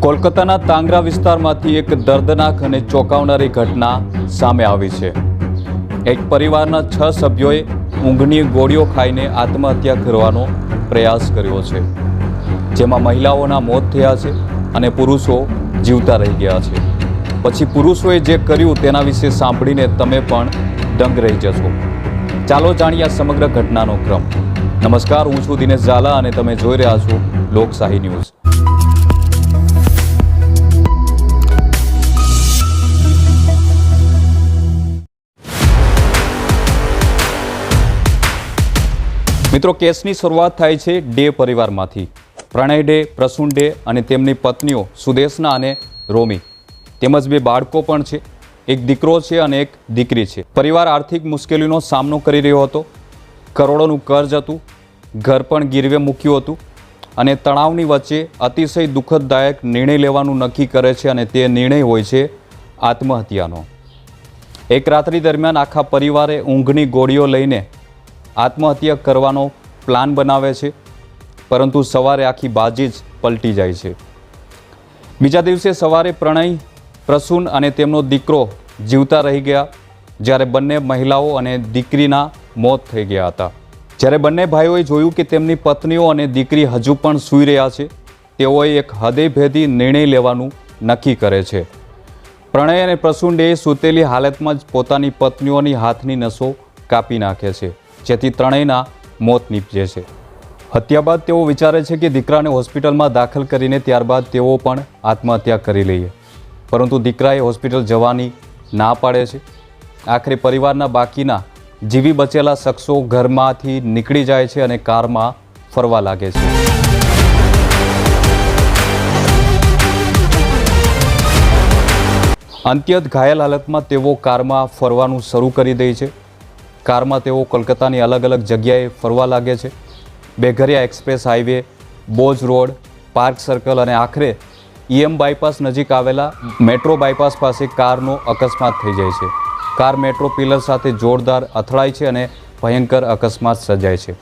કોલકાતાના તાંગરા વિસ્તારમાંથી એક દર્દનાક અને ચોંકાવનારી ઘટના સામે આવી છે। એક પરિવારના 6 સભ્યોએ ઊંઘની ગોળીઓ ખાઈને આત્મહત્યા કરવાનો પ્રયાસ કર્યો છે, જેમાં મહિલાઓના મોત થયા છે અને પુરુષો જીવતા રહી ગયા છે। પછી પુરુષોએ જે કર્યું તેના વિશે સાંભળીને તમે પણ દંગ રહી જશો। ચાલો જાણીએ આ સમગ્ર ઘટનાનો ક્રમ। નમસ્કાર, હું છું દિનેશ ઝાલા અને તમે જોઈ રહ્યા છો લોકશાહી ન્યૂઝ। મિત્રો, કેસની શરૂઆત થાય છે ડે પરિવારમાંથી। પ્રણય ડે, પ્રસૂન ડે અને તેમની પત્નીઓ સુદેશના અને રોમી, તેમજ 2 બાળકો પણ છે। એક દીકરો છે અને એક દીકરી છે। પરિવાર આર્થિક મુશ્કેલીનો સામનો કરી રહ્યો હતો। કરોડોનું કર્જ હતું, ઘર પણ ગીરવે મૂક્યું હતું અને તણાવની વચ્ચે અતિશય દુઃખદદાયક નિર્ણય લેવાનું નક્કી કરે છે અને તે નિર્ણય હોય છે આત્મહત્યાનો। એક રાત્રિ દરમિયાન આખા પરિવારે ઊંઘની ગોળીઓ લઈને આત્મહત્યા કરવાનો પ્લાન બનાવે છે, પરંતુ સવારે આખી બાજી જ પલટી જાય છે। બીજા દિવસે સવારે પ્રણય, પ્રસૂન અને તેમનો દીકરો જીવતા રહી ગયા, જ્યારે બંને મહિલાઓ અને દીકરીના મોત થઈ ગયા હતા। જ્યારે બંને ભાઈઓએ જોયું કે તેમની પત્નીઓ અને દીકરી હજુ પણ સૂઈ રહ્યા છે, તેઓએ એક હૃદયભેદી નિર્ણય લેવાનું નક્કી કરે છે। પ્રણય અને પ્રસૂન ડેએ સૂતેલી હાલતમાં જ પોતાની પત્નીઓની હાથની નસો કાપી નાખે છે, જેથી ત્રણેયના મોત નીપજે છે। હત્યા બાદ તેઓ વિચારે છે કે દીકરાને હોસ્પિટલમાં દાખલ કરીને ત્યારબાદ તેઓ પણ આત્મહત્યા કરી લઈએ, પરંતુ દીકરાએ હોસ્પિટલ જવાની ના પાડે છે। આખરે પરિવારના બાકીના જીવી બચેલા શખ્સો ઘરમાંથી નીકળી જાય છે અને કારમાં ફરવા લાગે છે। અંત્યત ઘાયલ હાલતમાં તેઓ કારમાં ફરવાનું શરૂ કરી દે છે। કારમાં તેઓ કોલકાતાની અલગ અલગ જગ્યાએ ફરવા લાગે છે। બેઘરિયા એક્સપ્રેસ હાઈવે, બોજ રોડ, પાર્ક સર્કલ અને આખરે EM બાયપાસ નજીક આવેલા મેટ્રો બાયપાસ પાસે કારનો અકસ્માત થઈ જાય છે। કાર મેટ્રો પિલર સાથે જોરદાર અથડાય છે અને ભયંકર અકસ્માત સર્જાય છે।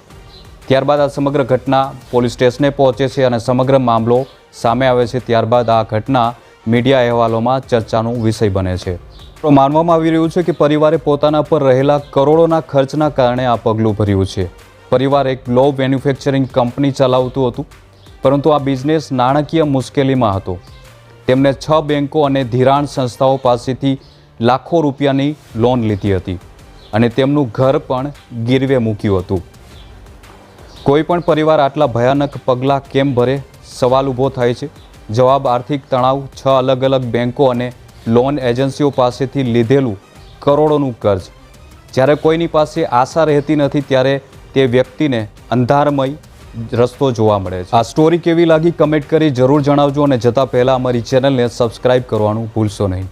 ત્યારબાદ આ સમગ્ર ઘટના પોલીસ સ્ટેશને પહોંચે છે અને સમગ્ર મામલો સામે આવે છે। ત્યારબાદ આ ઘટના મીડિયા અહેવાલોમાં ચર્ચાનો વિષય બને છે। માનવામાં આવી રહ્યું છે કે પરિવારે પોતાના પર રહેલા કરોડોના ખર્ચના કારણે આ પગલું ભર્યું છે। પરિવાર એક ગ્લોવ મેન્યુફેક્ચરિંગ કંપની ચલાવતું હતું, પરંતુ આ બિઝનેસ નાણાકીય મુશ્કેલીમાં હતો। તેમણે 6 બેન્કો અને ધિરાણ સંસ્થાઓ પાસેથી લાખો રૂપિયાની લોન લીધી હતી અને તેમનું ઘર પણ ગીરવે મૂક્યું હતું। કોઈ પણ પરિવાર આટલા ભયાનક પગલાં કેમ ભરે? સવાલ ઊભો થાય છે। જવાબ: આર્થિક તણાવ, 6 અલગ અલગ બેન્કો અને લોન એજન્સીઓ પાસેથી લીધેલું કરોડોનું કર્જ। જ્યારે કોઈની પાસે આશા રહેતી નથી, ત્યારે તે વ્યક્તિને અંધારમય રસ્તો જોવા મળે છે। આ સ્ટોરી કેવી લાગી કમેન્ટ કરી જરૂર જણાવજો અને જતાં પહેલાં અમારી ચેનલને સબસ્ક્રાઈબ કરવાનું ભૂલશો નહીં।